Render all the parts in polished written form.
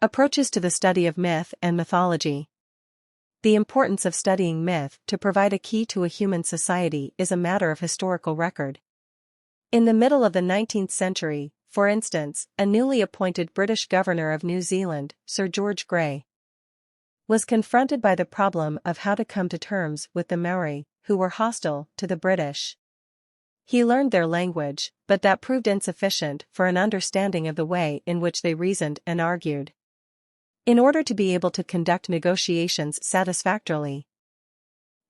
Approaches to the study of myth and mythology. The importance of studying myth to provide a key to a human society is a matter of historical record. In the middle of the 19th century, for instance, a newly appointed British governor of New Zealand, Sir George Grey, was confronted by the problem of how to come to terms with the Maori, who were hostile to the British. He learned their language, but that proved insufficient for an understanding of the way in which they reasoned and argued. In order to be able to conduct negotiations satisfactorily,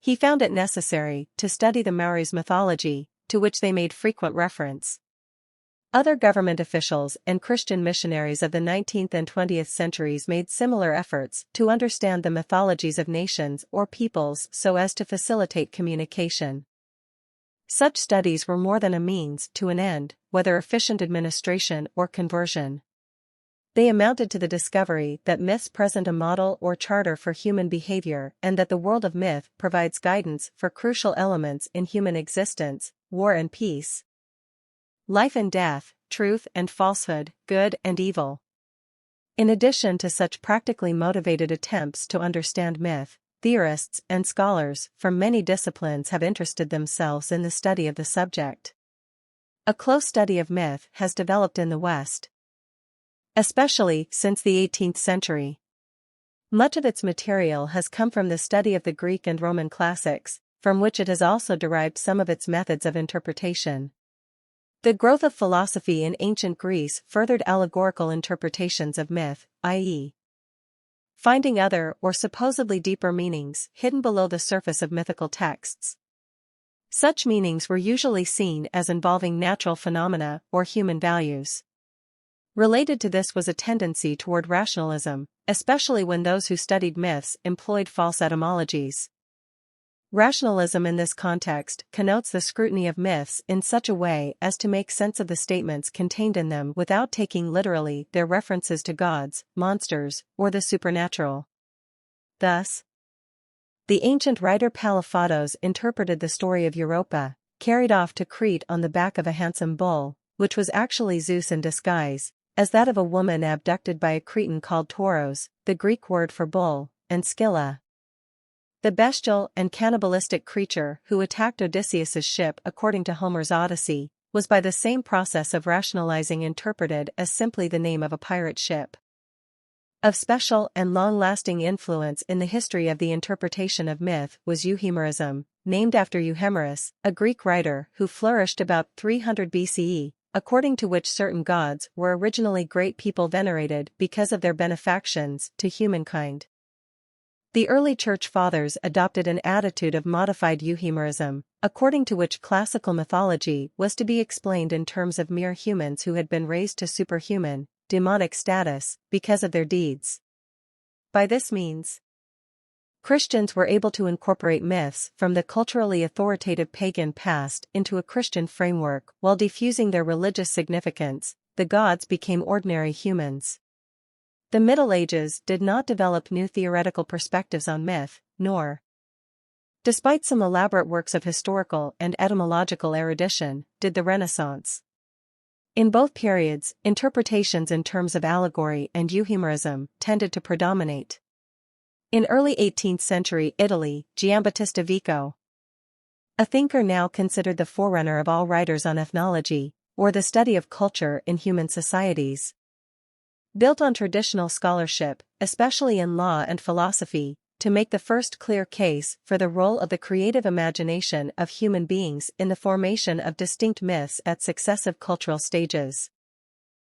he found it necessary to study the Maori's mythology, to which they made frequent reference. Other government officials and Christian missionaries of the 19th and 20th centuries made similar efforts to understand the mythologies of nations or peoples so as to facilitate communication. Such studies were more than a means to an end, whether efficient administration or conversion. They amounted to the discovery that myths present a model or charter for human behavior and that the world of myth provides guidance for crucial elements in human existence: war and peace, life and death, truth and falsehood, good and evil. In addition to such practically motivated attempts to understand myth, theorists and scholars from many disciplines have interested themselves in the study of the subject. A close study of myth has developed in the West, especially since the 18th century. Much of its material has come from the study of the Greek and Roman classics, from which it has also derived some of its methods of interpretation. The growth of philosophy in ancient Greece furthered allegorical interpretations of myth, i.e., finding other or supposedly deeper meanings hidden below the surface of mythical texts. Such meanings were usually seen as involving natural phenomena or human values. Related to this was a tendency toward rationalism, especially when those who studied myths employed false etymologies. Rationalism in this context connotes the scrutiny of myths in such a way as to make sense of the statements contained in them without taking literally their references to gods, monsters, or the supernatural. Thus, the ancient writer Palaephatos interpreted the story of Europa, carried off to Crete on the back of a handsome bull, which was actually Zeus in disguise, as that of a woman abducted by a Cretan called Tauros, the Greek word for bull, and Scylla, the bestial and cannibalistic creature who attacked Odysseus's ship according to Homer's Odyssey, was by the same process of rationalizing interpreted as simply the name of a pirate ship. Of special and long-lasting influence in the history of the interpretation of myth was euhemerism, named after Euhemerus, a Greek writer who flourished about 300 BCE, according to which certain gods were originally great people venerated because of their benefactions to humankind. The early Church Fathers adopted an attitude of modified euhemerism, according to which classical mythology was to be explained in terms of mere humans who had been raised to superhuman, demonic status because of their deeds. By this means, Christians were able to incorporate myths from the culturally authoritative pagan past into a Christian framework while diffusing their religious significance. The gods became ordinary humans. The Middle Ages did not develop new theoretical perspectives on myth, nor, despite some elaborate works of historical and etymological erudition, did the Renaissance. In both periods, interpretations in terms of allegory and euhemerism tended to predominate. In early 18th century Italy, Giambattista Vico, a thinker now considered the forerunner of all writers on ethnology, or the study of culture in human societies, built on traditional scholarship, especially in law and philosophy, to make the first clear case for the role of the creative imagination of human beings in the formation of distinct myths at successive cultural stages.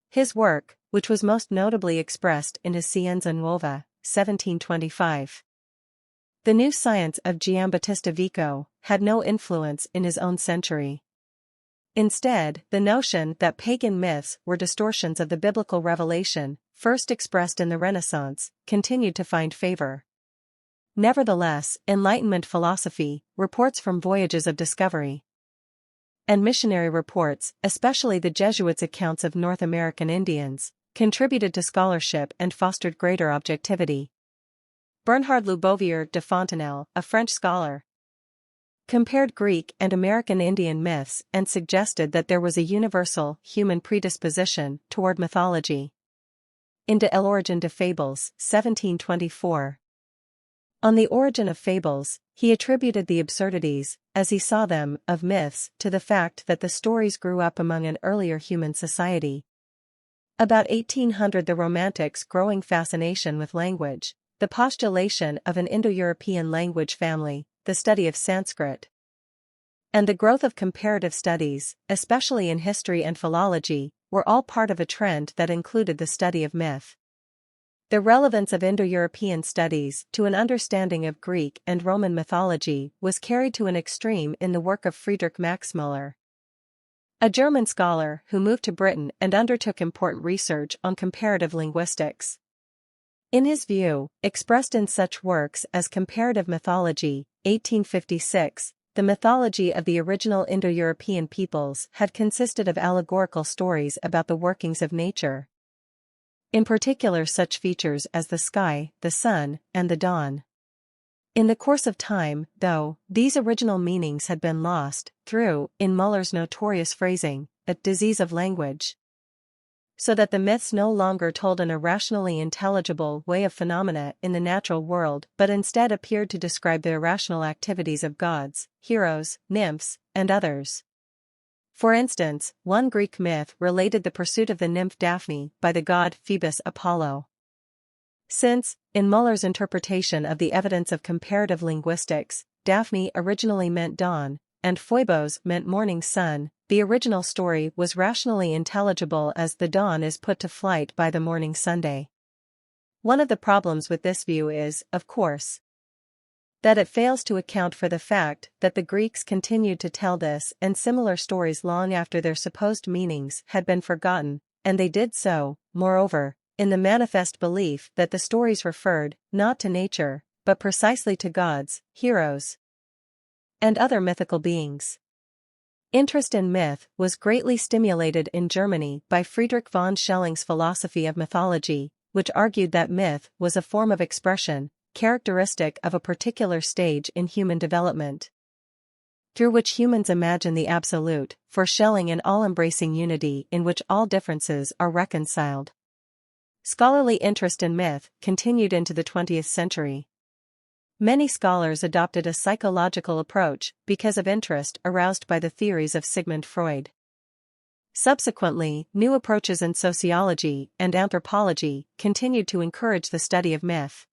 His work, which was most notably expressed in his Scienza Nuova, 1725. The new science of Giambattista Vico had no influence in his own century. Instead, the notion that pagan myths were distortions of the biblical revelation, first expressed in the Renaissance, continued to find favor. Nevertheless, Enlightenment philosophy, reports from voyages of discovery, and missionary reports, especially the Jesuits' accounts of North American Indians, contributed to scholarship and fostered greater objectivity. Bernard Loubovier de Fontenelle, a French scholar, compared Greek and American Indian myths and suggested that there was a universal human predisposition toward mythology. Into L'Origine de Fables, 1724. On the origin of fables, he attributed the absurdities, as he saw them, of myths, to the fact that the stories grew up among an earlier human society. About 1800, the Romantics' growing fascination with language, the postulation of an Indo-European language family, the study of Sanskrit, and the growth of comparative studies, especially in history and philology, were all part of a trend that included the study of myth. The relevance of Indo-European studies to an understanding of Greek and Roman mythology was carried to an extreme in the work of Friedrich Max Müller, a German scholar who moved to Britain and undertook important research on comparative linguistics. In his view, expressed in such works as Comparative Mythology, 1856, the mythology of the original Indo-European peoples had consisted of allegorical stories about the workings of nature, in particular such features as the sky, the sun, and the dawn. In the course of time, though, these original meanings had been lost, through, in Müller's notorious phrasing, a disease of language, so that the myths no longer told an irrationally intelligible way of phenomena in the natural world but instead appeared to describe the irrational activities of gods, heroes, nymphs, and others. For instance, one Greek myth related the pursuit of the nymph Daphne by the god Phoebus Apollo. Since, in Müller's interpretation of the evidence of comparative linguistics, Daphne originally meant dawn, and Phoebos meant morning sun, the original story was rationally intelligible as the dawn is put to flight by the morning Sunday. One of the problems with this view is, of course, that it fails to account for the fact that the Greeks continued to tell this and similar stories long after their supposed meanings had been forgotten, and they did so, moreover, in the manifest belief that the stories referred, not to nature, but precisely to gods, heroes, and other mythical beings. Interest in myth was greatly stimulated in Germany by Friedrich von Schelling's philosophy of mythology, which argued that myth was a form of expression, characteristic of a particular stage in human development, through which humans imagine the absolute, for Schelling an all-embracing unity in which all differences are reconciled. Scholarly interest in myth continued into the 20th century. Many scholars adopted a psychological approach because of interest aroused by the theories of Sigmund Freud. Subsequently, new approaches in sociology and anthropology continued to encourage the study of myth.